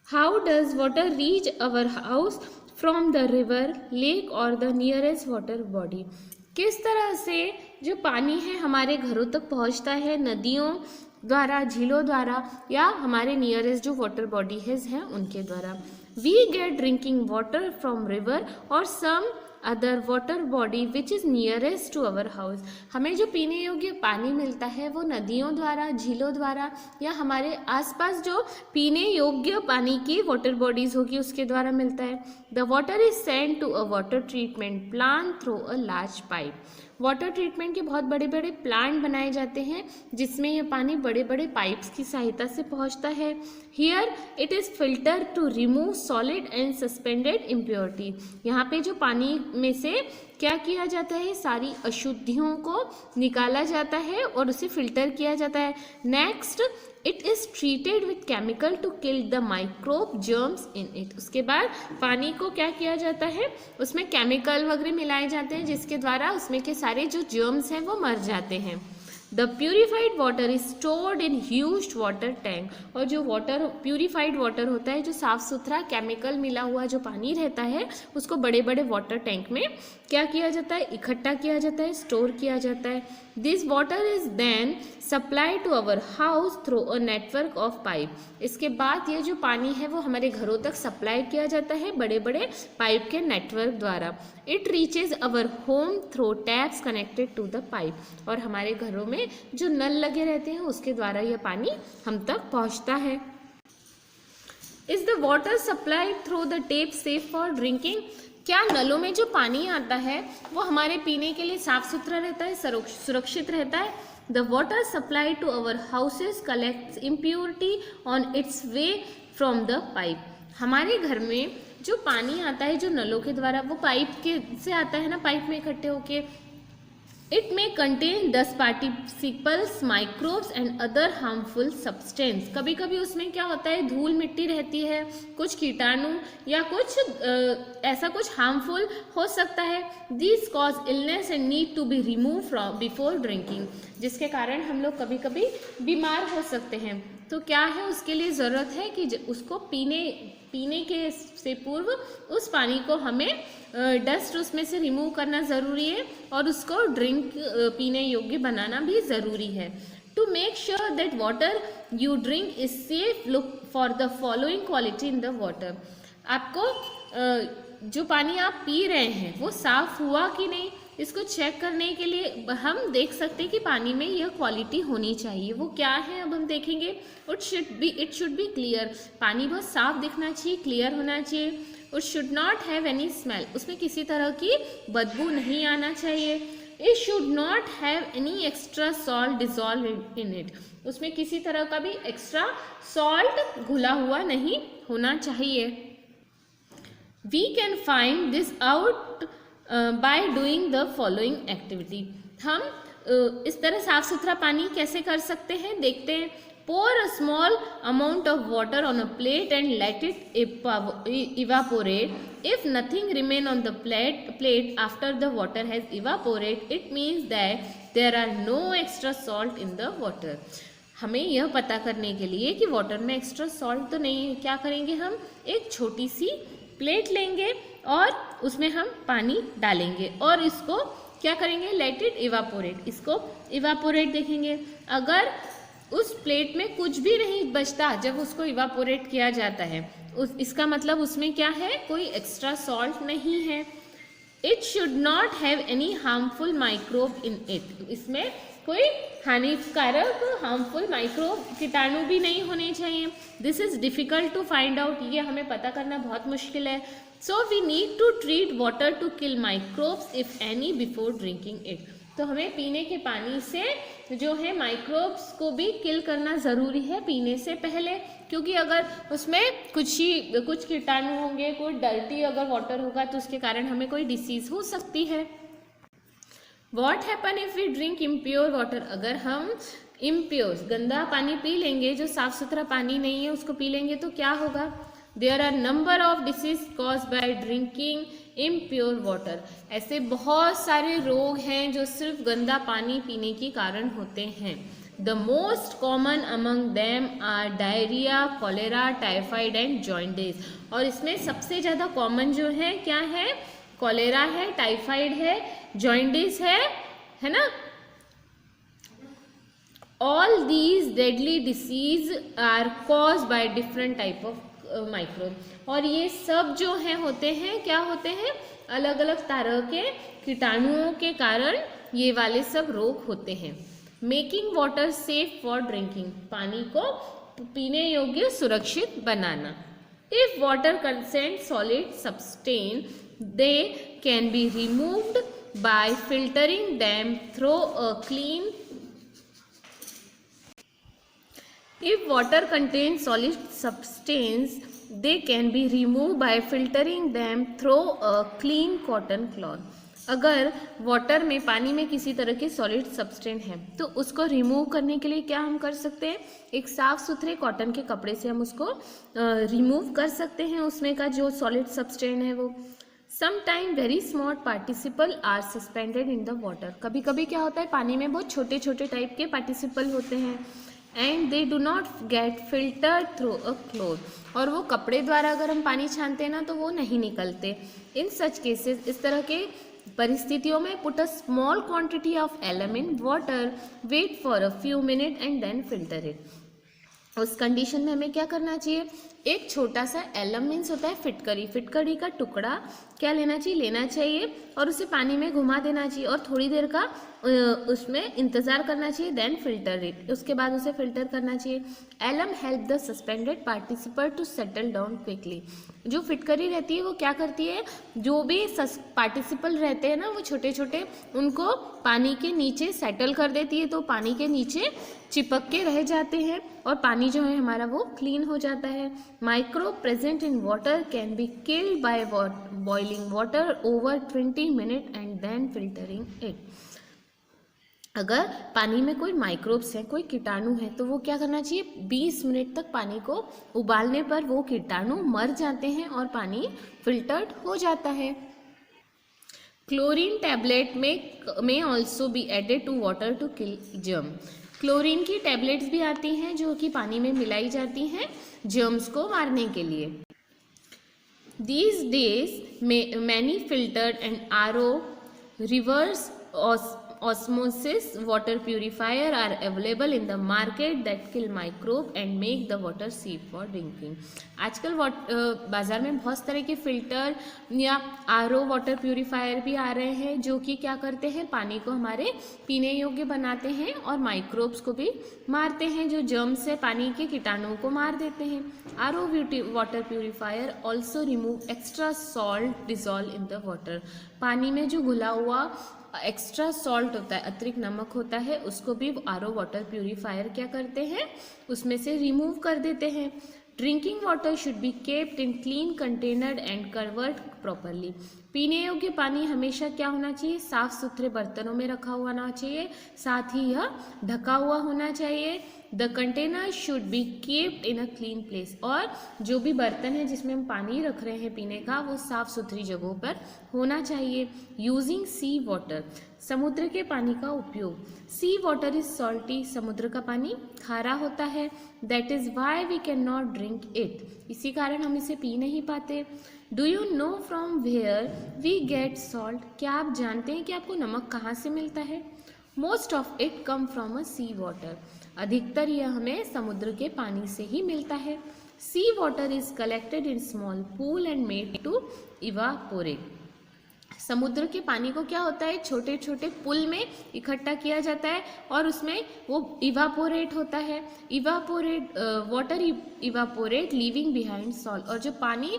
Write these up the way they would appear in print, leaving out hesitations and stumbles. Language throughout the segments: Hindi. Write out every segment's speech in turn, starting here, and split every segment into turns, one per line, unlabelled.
How does water reach our house from the river, lake और द नियरेस्ट वाटर बॉडी? किस तरह से जो पानी है हमारे घरों तक पहुंचता है, नदियों द्वारा, झीलों द्वारा, या हमारे नियरेस्ट जो वाटर बॉडीज हैं उनके द्वारा। We get drinking water from river और some other water body which is nearest to our house. हमें जो पीने योग्य पानी मिलता है वो नदियों द्वारा, झीलों द्वारा, या हमारे आसपास जो पीने योग्य पानी की वाटर बॉडीज होगी उसके द्वारा मिलता है। The water is sent to a water treatment plant through a large pipe. Water treatment के बहुत बड़े बड़े प्लांट बनाए जाते हैं जिसमें यह पानी बड़े बड़े पाइप्स की सहायता से पहुंचता है। Here it is filter to remove solid and suspended impurity. यहाँ पे जो पानी में से क्या किया जाता है, सारी अशुद्धियों को निकाला जाता है और उसे फिल्टर किया जाता है। Next it is treated with chemical to kill the microbe germs in it. उसके बाद पानी को क्या किया जाता है, उसमें केमिकल वगैरह मिलाए जाते हैं जिसके द्वारा उसमें के सारे जो जर्म्स हैं वो मर जाते हैं। The purified water is stored in huge water tank. और जो वाटर प्यूरिफाइड वाटर होता है, जो साफ सुथरा केमिकल मिला हुआ जो पानी रहता है, उसको बड़े बड़े वाटर टैंक में क्या किया जाता है, इकट्ठा किया जाता है, स्टोर किया जाता है। This water is then supply to our house through a network of pipe. इसके बाद ये जो पानी है वो हमारे घरों तक सप्लाई किया जाता है बड़े बड़े पाइप के नेटवर्क द्वारा। It reaches our home through taps connected to the pipe. और हमारे घरों में जो नल लगे रहते हैं उसके द्वारा यह पानी हम तक पहुंचता है। Is the water supply through the tape safe for drinking? क्या नलों में जो पानी आता है वो हमारे पीने के लिए साफ सुथरा रहता है, सुरक्षित रहता है? The water supply to our houses collects impurity on its way from the pipe. हमारे घर में जो पानी आता है जो नलों के द्वारा, वो पाइप के से आता है ना, पाइप में इकट्ठे होके। It may contain dust particles, microbes and other harmful substance. कभी कभी उसमें क्या होता है, धूल मिट्टी रहती है, कुछ कीटाणु या कुछ ऐसा कुछ हार्मफुल हो सकता है। This cause illness and need to be remove from before drinking, जिसके कारण हम लोग कभी कभी बीमार हो सकते हैं। तो क्या है, उसके लिए ज़रूरत है कि उसको पीने के से पूर्व उस पानी को हमें डस्ट उसमें से रिमूव करना ज़रूरी है और उसको पीने योग्य बनाना भी ज़रूरी है। To make sure that water you drink is safe, look for the following quality in the water. आपको जो पानी आप पी रहे हैं वो साफ हुआ कि नहीं, इसको चेक करने के लिए हम देख सकते हैं कि पानी में यह क्वालिटी होनी चाहिए। वो क्या है अब हम देखेंगे। It should be clear. पानी बहुत साफ दिखना चाहिए, क्लियर होना चाहिए। It should not have any smell. उसमें किसी तरह की बदबू नहीं आना चाहिए। It should not have any extra salt dissolve in it. उसमें किसी तरह का भी एक्स्ट्रा सॉल्ट घुला हुआ नहीं होना चाहिए। We can find this out by doing the following activity. हम इस तरह साफ सुथरा पानी कैसे कर सकते हैं, देखते हैं। Pour a small amount of water on a plate and let it evaporate. If nothing remain on the plate after the water has evaporate, it means that there are no extra salt in the water. हमें यह पता करने के लिए कि वाटर में एक्स्ट्रा सॉल्ट तो नहीं है, क्या करेंगे, हम एक छोटी सी प्लेट लेंगे और उसमें हम पानी डालेंगे और इसको क्या करेंगे, लेट इट इवापोरेट। इसको इवापोरेट देखेंगे। अगर उस प्लेट में कुछ भी नहीं बचता जब उसको इवापोरेट किया जाता है, इसका मतलब उसमें क्या है, कोई एक्स्ट्रा सॉल्ट नहीं है। It should not have any harmful microbe in it. इसमें कोई हानिकारक हार्मफुल माइक्रोब कीटाणु भी नहीं होने चाहिए। This is difficult to find out. ये हमें पता करना बहुत मुश्किल है। So we need to treat water to kill microbes if any before drinking it. तो हमें पीने के पानी से जो है माइक्रोब्स को भी किल करना ज़रूरी है पीने से पहले, क्योंकि अगर उसमें कुछ कीटाणु होंगे, कोई डर्टी अगर वाटर होगा तो उसके कारण हमें कोई डिसीज़ हो सकती है। What happen if we drink impure water? अगर हम इम्प्योर गंदा पानी पी लेंगे, जो साफ़ सुथरा पानी नहीं है उसको पी लेंगे तो क्या होगा। There are number of disease cause by drinking impure water. ऐसे बहुत सारे रोग हैं जो सिर्फ गंदा पानी पीने के कारण होते हैं। The most common among them are diarrhoea, cholera, typhoid and jaundice. और इसमें सबसे ज़्यादा कॉमन जो है क्या है, कॉलेरा है, टाइफाइड है, जॉन्डिस है ना। All these deadly disease are cause by different type of microbe. और ये सब जो है होते हैं, क्या होते हैं, अलग अलग तरह के कीटाणुओं के कारण ये वाले सब रोग होते हैं। Making water safe for drinking, पानी को पीने योग्य सुरक्षित बनाना। If water contain solid substance they can be removed by filtering them through a clean. If water contains solid substance, they can be removed by filtering them through a clean cotton cloth. अगर वाटर में, पानी में किसी तरह की सॉलिड सब्सटेंस है तो उसको रिमूव करने के लिए क्या हम कर सकते हैं, एक साफ सुथरे कॉटन के कपड़े से हम उसको रिमूव कर सकते हैं, उसमें का जो सॉलिड सब्सटेंस है वो। Sometime very small participle are suspended in the water, कभी कभी क्या होता है, पानी में बहुत छोटे छोटे टाइप के पार्टिसिपल होते हैं, and they do not gate filtered through a cloth, और वो कपड़े द्वारा अगर हम पानी छानते हैं ना तो वो नहीं निकलते। इन सच केसेस, इस तरह के परिस्थितियों में, put a small quantity of alum in water, wait for a few minute and then filter it. उस कंडीशन में हमें क्या करना चाहिए, एक छोटा सा एलम मीन्स होता है फिटकरी, फिटकरी का टुकड़ा क्या लेना चाहिए और उसे पानी में घुमा देना चाहिए और थोड़ी देर का उसमें इंतज़ार करना चाहिए, देन फिल्टर इट, उसके बाद उसे फिल्टर करना चाहिए। Alum help the suspended participle to settle down quickly. जो फिटकरी रहती है वो क्या करती है, जो भी पार्टिसिपल रहते हैं ना वो छोटे छोटे, उनको पानी के नीचे सेटल कर देती है, तो पानी के नीचे चिपक के रह जाते हैं और पानी जो है हमारा वो क्लीन हो जाता है। Microbe present in water can be killed by boiling water over 20 minute and then filtering it. अगर पानी में कोई माइक्रोब्स हैं, कोई कीटाणु हैं, तो वो क्या करना चाहिए, 20 मिनट तक पानी को उबालने पर वो कीटाणु मर जाते हैं और पानी फिल्टर्ड हो जाता है। Chlorine tablet may also be added to water to kill germ. Chlorine की टैबलेट्स भी आती हैं जो कि पानी में मिलाई जाती हैं जर्म्स को मारने के लिए। These days many filtered and RO reverse osmosis water purifier are available in the market that kill microbe and make the water safe for drinking। आजकल बाज़ार में बहुत तरह के फिल्टर या RO वाटर प्यूरीफायर भी आ रहे हैं जो कि क्या करते हैं, पानी को हमारे पीने योग्य बनाते हैं और माइक्रोब्स को भी मारते हैं, जो जर्म्स से पानी के कीटाणुओं को मार देते हैं। RO water purifier also remove extra salt dissolve in the water. पानी में जो घुला हुआ एक्स्ट्रा सॉल्ट होता है, अतिरिक्त नमक होता है, उसको भी RO वाटर प्यूरीफायर क्या करते हैं, उसमें से रिमूव कर देते हैं। Drinking water should be capped in clean container and covered properly. पीने योग्य पानी हमेशा क्या होना चाहिए, साफ सुथरे बर्तनों में रखा हुआ होना चाहिए, साथ ही यह ढका हुआ होना चाहिए। The container should be capped in a clean place, और जो भी बर्तन है जिसमें हम पानी रख रहे हैं पीने का, वो साफ सुथरी जगहों पर होना चाहिए। यूजिंग सी वाटर, समुद्र के पानी का उपयोग। सी वाटर इज सॉल्टी, समुद्र का पानी खारा होता है। That is why we can not drink it, इसी कारण हम इसे पी नहीं पाते। Do you know from where we get salt, क्या आप जानते हैं कि आपको नमक कहाँ से मिलता है? Most of it come from a sea water, अधिकतर यह हमें समुद्र के पानी से ही मिलता है। Sea water is collected in small pool and made to evaporate. समुद्र के पानी को क्या होता है, छोटे छोटे पुल में इकट्ठा किया जाता है और उसमें वो इवापोरेट होता है। Water evaporate leaving behind salt, और जो पानी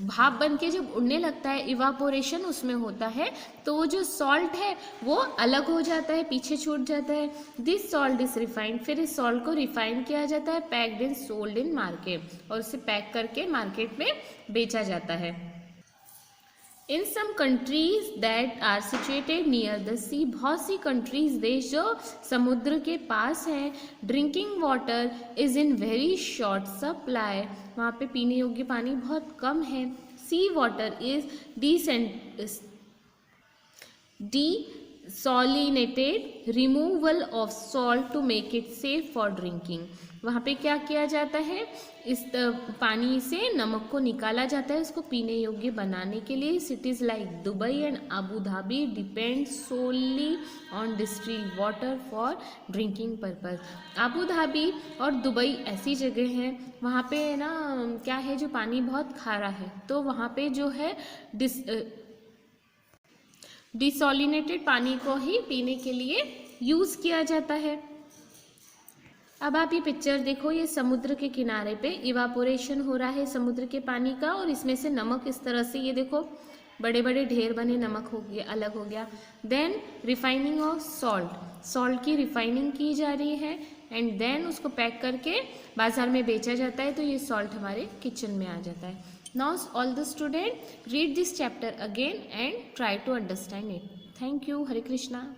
भाप बन के जब उड़ने लगता है, इवापोरेशन उसमें होता है, तो वो जो सॉल्ट है वो अलग हो जाता है, पीछे छूट जाता है। दिस सॉल्ट इज रिफाइंड, फिर इस सॉल्ट को रिफाइन किया जाता है, packed in sold in market, और उसे पैक करके मार्केट में बेचा जाता है। In some countries that are situated near the sea, बहुत सी कंट्रीज देश जो समुद्र के पास हैं, drinking water is in very short supply, वहाँ पे पीने योग्य पानी बहुत कम है। Sea water is desalinated removal of salt to make it safe for drinking. वहाँ पे क्या किया जाता है, इस पानी से नमक को निकाला जाता है उसको पीने योग्य बनाने के लिए। Cities like Dubai and Abu Dhabi depend solely on distilled water for drinking purpose. Abu Dhabi और दुबई ऐसी जगह हैं वहाँ पे ना क्या है, जो पानी बहुत खारा है, तो वहाँ पे जो है डिसॉलिनेटेड पानी को ही पीने के लिए यूज़ किया जाता है। अब आप ये पिक्चर देखो, ये समुद्र के किनारे पे इवापोरेशन हो रहा है समुद्र के पानी का, और इसमें से नमक इस तरह से, ये देखो बड़े बड़े ढेर बने नमक हो गया, अलग हो गया। Then refining of salt, salt की रिफाइनिंग की जा रही है एंड देन उसको पैक करके बाज़ार में बेचा जाता है, तो ये सॉल्ट हमारे किचन में आ जाता है। Now all the student read this chapter again and try to understand it. Thank you. Hare Krishna.